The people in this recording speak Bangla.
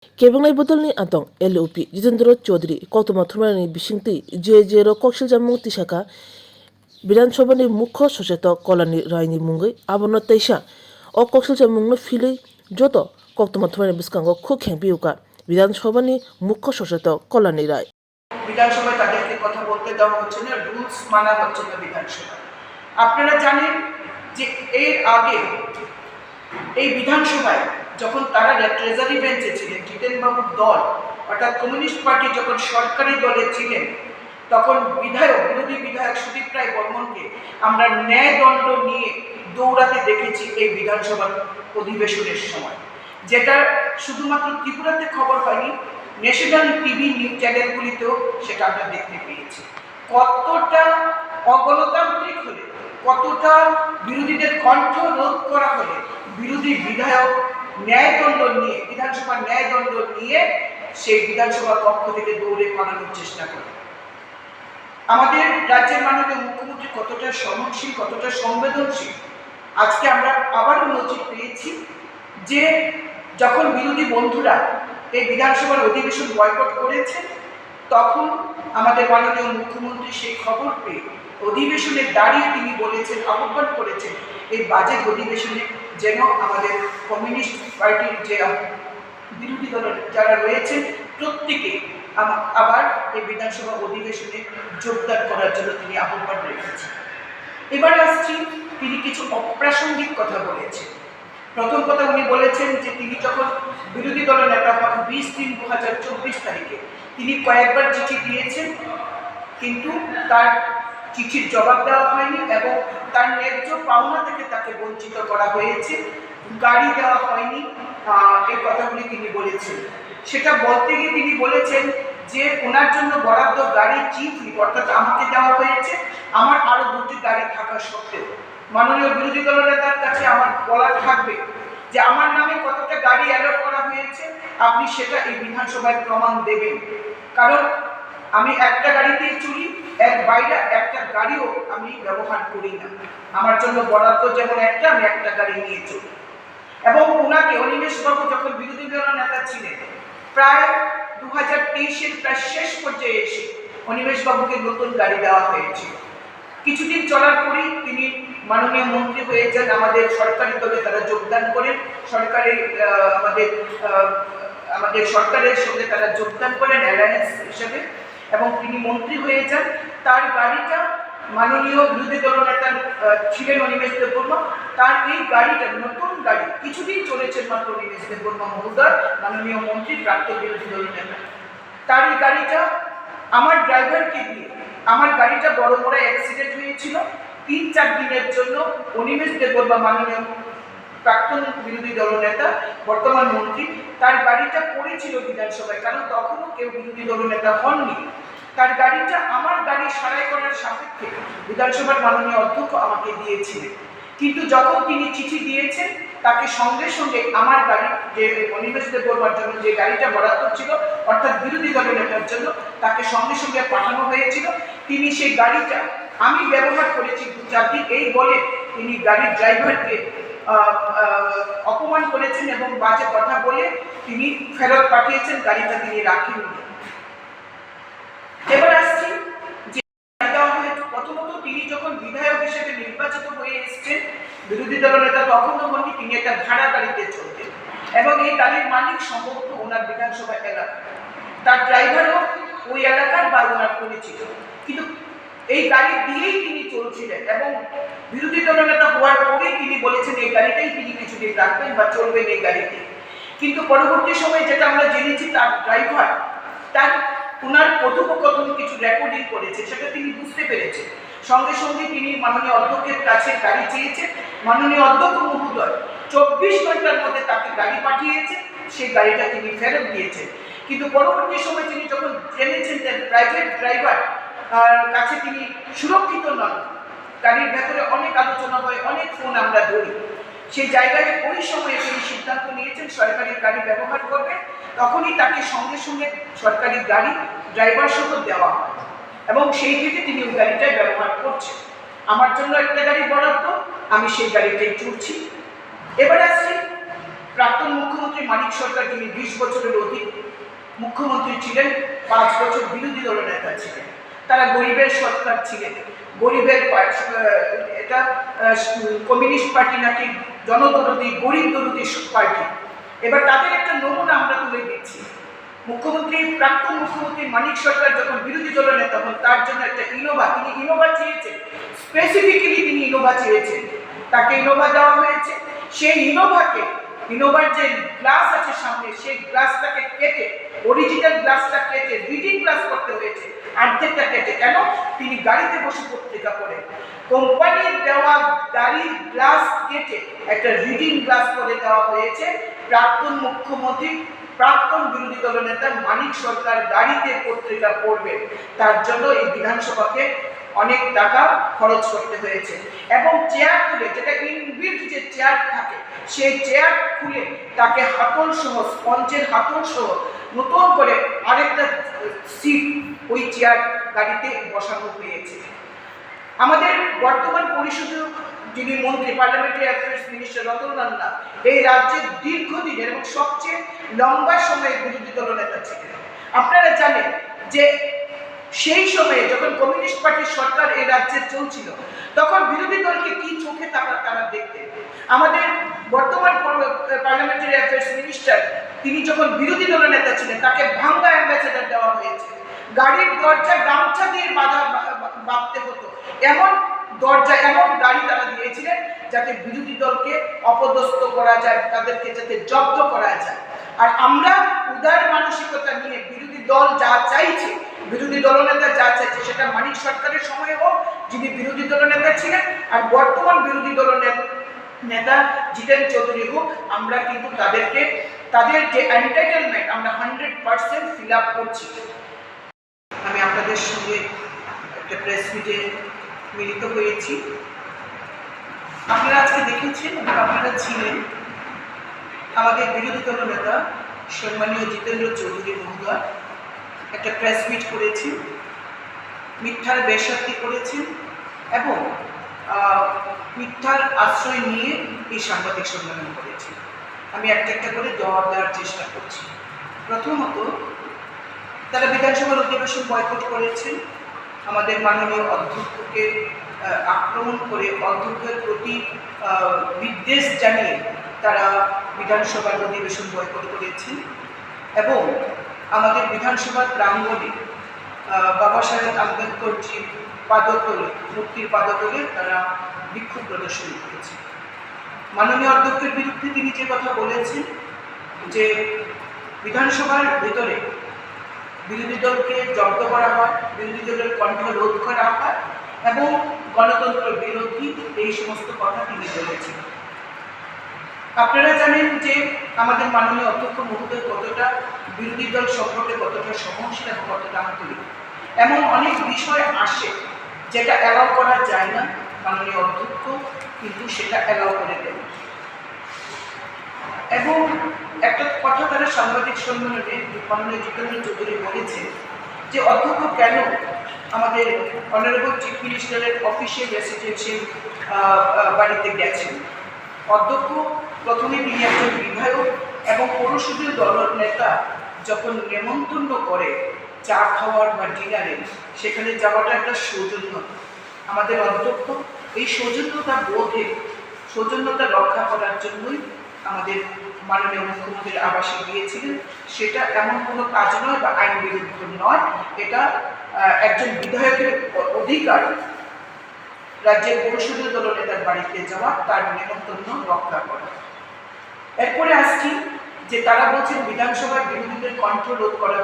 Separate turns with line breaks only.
Kebangai Botolni Antong LOP Jitendra Chaudhary Kautama Thurmani Bishingti JJ Koksil Jammu Tishaka বিধানসভার মুখ্য সচেতক কল্যাণী রায়নি মুঙ্গৈ আবন্ন তেইশা ও কক্সল জামুংনো ফিলে যত কক্তমা থমানি বিস্কাঙ্গ খুব খেংপিউকা বিধানসভার মুখ্য সচেতক কল্যাণী রায়
বিধানসভায় তাদেরকে কথা বলতে দেওয়া হচ্ছে না, রুলস মানা হচ্ছে না বিধানসভায়। আপনারা জানেন যে এর আগে এই বিধানসভায় যখন তারা ট্রেজারি বেঞ্চে ছিলেন, জিতেনবাবুর দল অর্থাৎ কমিউনিস্ট পার্টি যখন সরকারি দলে ছিলেন, তখন বিরোধী বিধায়ক সুদীপ রায় বর্মনকে আমরা ন্যায়দণ্ড নিয়ে দৌড়াতে দেখেছি এই বিধানসভার অধিবেশনের সময়, যেটা শুধুমাত্র ত্রিপুরাতে খবর হয়নি, ন্যাশনাল টিভি নিউজ চ্যানেলগুলিতেও সেটা আমরা দেখতে পেয়েছি। কতটা অগণতান্ত্রিক হলে, কতটা বিরোধীদের কণ্ঠ রোধ করা হলে বিরোধী বিধায়ক ন্যায়দণ্ড নিয়ে, বিধানসভার ন্যায়দণ্ড নিয়ে সেই বিধানসভার পক্ষ থেকে দৌড়ে পালানোর চেষ্টা করে। আমাদের রাজ্যের মাননীয় মুখ্যমন্ত্রী কতটা সহনশীল, কতটা সংবেদনশীল, আজকে আমরা আবারও নজির পেয়েছি যে যখন বিরোধী বন্ধুরা এই বিধানসভার অধিবেশন বয়কট করেছে, তখন আমাদের মাননীয় মুখ্যমন্ত্রী সেই খবর পেয়ে অধিবেশনে দাঁড়িয়ে তিনি বলেছেন, আহ্বান করেছেন এই বাজেট অধিবেশনে যেন আমাদের কমিউনিস্ট পার্টির যে বিরোধী দলের যারা রয়েছেন প্রত্যেকে আবার এই বিধানসভা অধিবেশনে যোগদান করার জন্য তিনি আহ্বান রেখেছেন। এবার আসছি, তিনি কিছু অপ্রাসঙ্গিক কথা বলেছেন। প্রথম কথা উনি বলেছেন যে তিনি যখন বিরোধী দলের নেতা হন 20/3/2024 তারিখে তিনি কয়েকবার চিঠি দিয়েছেন, কিন্তু তার চিঠির জবাব দেওয়া হয়নি এবং তার ন্যায্য পাওনা থেকে তাকে বঞ্চিত করা হয়েছে, গাড়ি দেওয়া হয়নি, এই কথাগুলি তিনি বলেছেন। সেটা বলতে গিয়ে তিনি বলেছেন যে ওনার জন্য বরাদ্দ গাড়ি চিঠি অর্থাৎ আমাকে দেওয়া হয়েছে, আমার আরও 2টি গাড়ি থাকা সত্ত্বেও মাননীয় বিরোধী দলের নেতার কাছে আমার বলা থাকবে যে আমার নামে কতটা গাড়ি অ্যালট করা হয়েছে, আপনি সেটা এই বিধানসভায় প্রমাণ দেবেন। কারণ আমি একটা গাড়িতেই চলি, এর বাইরে একটা গাড়িও আমি ব্যবহার করি না। আমার জন্য বরাদ্দ যেমন একটা, আমি একটা গাড়ি নিয়ে চলি। এবং ওনাকে অনিমেষবাবু যখন বিরোধী দলের নেতা ছিলেন, প্রায় 2023-এর প্রায় শেষ পর্যায়ে এসে অনিমেষবাবুকে নতুন গাড়ি দেওয়া হয়েছিল। কিছুদিন চলার পরেই তিনি মাননীয় মন্ত্রী হয়ে যান, আমাদের সরকারি দলে তারা যোগদান করেন, আমাদের সরকারের সঙ্গে তারা যোগদান করেন অ্যালায়েন্স হিসেবে, এবং তিনি মন্ত্রী হয়ে যান। তার গাড়িটা মাননীয় বিরোধী দলনেতা ছিলেন অনিমেষ দেববর্মা, তার এই গাড়িটা নতুন গাড়ি কিছুদিন চলেছেন মাত্র অনিমেষ দেববর্মা মহোদয়, মাননীয় মন্ত্রী প্রাক্তন বিরোধী দলনেতা, তার এই গাড়িটা আমার ড্রাইভারকে দিয়ে, আমার গাড়িটা বড় বড় অ্যাক্সিডেন্ট হয়েছিল, 3-4 দিনের জন্য অনিমেষ দেববর্মা মাননীয় প্রাক্তন বিরোধী দলনেতা বর্তমান মন্ত্রী, তার গাড়িটা পড়েছিল বিধানসভায়, কারণ তখনও কেউ বিরোধী দলনেতা হননি। তার গাড়িটা আমার গাড়ি সারাই করার সাপেক্ষে বিধানসভার মাননীয় অধ্যক্ষ আমাকে দিয়েছিলেন, কিন্তু যখন তিনি চিঠি দিয়েছেন তাকে সঙ্গে সঙ্গে আমার গাড়ি, যে অনিমেষ দেববর্মার জন্য যে গাড়িটা বরাদ্দ ছিল অর্থাৎ বিরোধী দলের নেতার জন্য, তাকে সঙ্গে সঙ্গে পাঠানো হয়েছিল। তিনি সেই গাড়িটা আমি ব্যবহার করেছি 2-4 দিন, এই বলে তিনি গাড়ির ড্রাইভারকে অপমান করেছেন এবং বাজে কথা বলে তিনি ফেরত পাঠিয়েছেন, গাড়িটা তিনি রাখেননি। এবার আসছি যে প্রথমত তিনি যখন বিধায়ক হিসেবে নির্বাচিত হয়ে এসেছেন, বিরোধী দলের নেতা তখনও হননি, তিনি একটা ভাড়া গাড়িতে চলতেন এবং এই গাড়ির মালিক সম্ভবত ওনার বিধানসভা এলাকা, তার ড্রাইভারও ওই এলাকার বা ওনার পরিচিত, কিন্তু এই গাড়ি দিয়েই তিনি চলছিলেন এবং বিরোধী দলের নেতা হওয়ার পরেই তিনি বলেছেন এই গাড়িটাই তিনি কিছুদিন রাখবেন বা চলবেন এই গাড়িতে। কিন্তু পরবর্তী সময়ে যেটা আমরা জেনেছি, তার ড্রাইভার তার ওনার কথোপকথন কিছু রেকর্ডিং করেছে, সেটা তিনি বুঝতে পেরেছেন। সঙ্গে সঙ্গে তিনি মাননীয় অধ্যক্ষের কাছে গাড়ি চেয়েছেন, মাননীয় অধ্যক্ষ মহোদয় 24 ঘন্টার মধ্যে তাকে গাড়ি পাঠিয়েছেন, সেই গাড়িটা তিনি ফেরত দিয়েছেন। কিন্তু পরবর্তী সময় তিনি যখন জেনেছেন যে প্রাইভেট ড্রাইভার কাছে তিনি সুরক্ষিত নন, গাড়ির ভেতরে অনেক আলোচনা হয়, অনেক ফোন আমরা ধরি, সেই জায়গায় ওই সময়ে তিনি সিদ্ধান্ত নিয়েছেন সরকারি গাড়ি ব্যবহার করবে, তখনই তাকে সঙ্গে সঙ্গে সরকারি গাড়ি ড্রাইভার সহ দেওয়া হয় এবং সেই থেকে তিনি ওই গাড়িটাই ব্যবহার করছেন। আমার জন্য একটা গাড়ি বরাদ্দ, আমি সেই গাড়িটাই চড়ছি। এবার আসছি প্রাক্তন মুখ্যমন্ত্রী মানিক সরকার, যিনি 20 বছরের অধিক মুখ্যমন্ত্রী ছিলেন, 5 বছর বিরোধী দলনেতা ছিলেন। তারা গরিবের সরকার ছিলেন, গরিবের এটা কমিউনিস্ট পার্টি নাকি জনদরদী, গরিব দরদী পার্টি। এবার তাদের একটা নমুনা আমরা তুলে দিচ্ছি। প্রাক্তন মুখ্যমন্ত্রী মানিক সরকার যখন বিরোধী দলের নেতা হন, তার জন্য একটা ইনোভা, তিনি ইনোভা চেয়েছেন, স্পেসিফিক্যালি তিনি ইনোভা চেয়েছেন, তাকে ইনোভা দেওয়া হয়েছে। সেই ইনোভার যে গ্লাস আছে সামনে, সেই গ্লাসটাকে কেটে, অরিজিনাল গ্লাসটা কেটে রিডিং গ্লাস করতে হয়েছে, অর্ধেকটা কেটে। কেন? তিনি গাড়িতে বসে পত্রিকা পড়েন। কোম্পানির দেওয়া গাড়ির গ্লাস কেটে একটা রিডিং গ্লাস করে দেওয়া হয়েছে প্রাক্তন মুখ্যমন্ত্রী, প্রাক্তন বিরোধী দলনেতা মানিক সরকার গাড়িতে পত্রিকা পড়বেন। তার জন্য এই বিধানসভাকে অনেক টাকা খরচ করতে হয়েছে। এবং চেয়ার তুলে, যেটা ইনবিল্ট যে চেয়ার থাকে, সেই চেয়ার খুলে তাকে হাতল সহ, স্পঞ্জের হাতল সহ নতুন করে আরেকটা সিট ওই চেয়ার গাড়িতে বসানো হয়েছে। আমাদের বর্তমান পরিষদীয় যিনি মন্ত্রী, parliamentary affairs minister Ratanlal Nath, এই রাজ্যের দীর্ঘদিনের এবং সবচেয়ে লম্বা সময়ের বিরোধী দলনেতা ছিলেন। আপনারা জানেন যে সেই সময়ে যখন কমিউনিস্ট পার্টির সরকার এই রাজ্যে চলছিল, তখন বিরোধী দলকে কি চোখে তারা দেখতেন। আমাদের বর্তমান পার্লামেন্টারি অ্যাফেয়ার্স মিনিস্টার, তিনি যখন বিরোধী দলের নেতা ছিলেন, তাকে ভাঙ্গা অ্যাম্বাসেডর দেওয়া হয়েছে। গাড়ির দরজা গামছা দিয়ে বাঁধতে হতো, এমন দরজা, এমন গাড়ি তারা দিয়েছিলেন যাতে বিরোধী দলকে অপদস্থ করা যায়, তাদেরকে যাতে জব্দ করা যায়। আর আমরা উদার মানসিকতা নিয়ে বিরোধী দল যা চাইছে, বিরোধী দলনেতা যা চাইছে, সেটা মানিক সরকারের সময় হোক, যিনি বিরোধী দলনেতা ছিলেন, আর বর্তমান বিরোধী নেতা জিতেন চৌধুরী হোক, আমরা কিন্তু তাদের যে এন্টাইটেলমেন্ট আমরা 100% ফিল আপ করছি। আমি আপনাদের সঙ্গে একটা প্রেস মিটে মিলিত হয়েছি। আপনারা আজকে দেখেছেন, আপনারা ছিলেন, আমাদের বিরোধী দল নেতা সম্মানীয় জিতেন্দ্র চৌধুরী মহোদয় একটা প্রেস মিট করেছেন, মিথ্যার বেশাতি করেছেন এবং মিথ্যার আশ্রয় নিয়ে এই সাংবাদিক সম্মেলন করেছেন। আমি একটা একটা করে জবাব দেওয়ার চেষ্টা করছি। প্রথমত, তারা বিধানসভার অধিবেশন বয়কট করেছেন, আমাদের মাননীয় অধ্যক্ষকে আক্রমণ করে, অধ্যক্ষের প্রতি বিদ্বেষ জানিয়ে তারা বিধানসভার অধিবেশন বয়কট করেছেন এবং আমাদের বিধানসভার প্রাঙ্গণে বাবা সাহেব আম্বেদকরজির পাদতলে, মূর্তির পাদতলে তারা বিক্ষোভ প্রদর্শন করেছে। মাননীয় অধ্যক্ষের বিরুদ্ধে তিনি যে কথা বলেছেন যে বিধানসভার ভেতরে বিরোধী দলকে জব্দ করা হয়, বিরোধী দলের কণ্ঠ রোধ করা হয় এবং গণতন্ত্র বিরোধী, এই সমস্ত কথা তিনি বলেছেন। আপনারা জানেন যে আমাদের মাননীয় অধ্যক্ষ মহোদয় কতটা বিরোধী দল সম্পর্কে কতটা সহনশীল এবং কতটা আন্তরিক। এমন অনেক বিষয় আসে যেটা অ্যালাউ করা যায় না, মাননীয় অধ্যক্ষ কিন্তু সেটা অ্যালাউ করে দেন। এবং একটা কথা তারা সাংবাদিক সম্মেলনে মাননীয় জিতেন্দ্র চৌধুরী বলেছেন যে অধ্যক্ষ কেন আমাদের অনারেবল চিফ মিনিস্টারের অফিসিয়াল রেসিডেন্সিয়াল বাড়িতে গেছেন। অধ্যক্ষ প্রথমে তিনি একজন বিধায়ক এবং পৌরসভীয় দলের নেতা যখন নেমন্তন্ন করে চা খাওয়ার বা ডিনারে, সেখানে যাওয়াটা একটা সৌজন্যতা। আমাদের অধ্যক্ষ এই সৌজন্যতা রক্ষা করার জন্যই আমাদের মাননীয় মুখ্যমন্ত্রীর আবাসে গিয়েছিলেন। সেটা এমন কোনো কাজ নয় বা আইন বিরুদ্ধ নয়, এটা একজন বিধায়কের অধিকার রাজ্যের পৌরসভীয় দলনেতার বাড়িতে যাওয়া, তার নিমন্ত্রণ রক্ষা করা। এরপরে আসছি যে তারা বলছেন বিধানসভার বিরোধীদের কণ্ঠ রোধ করা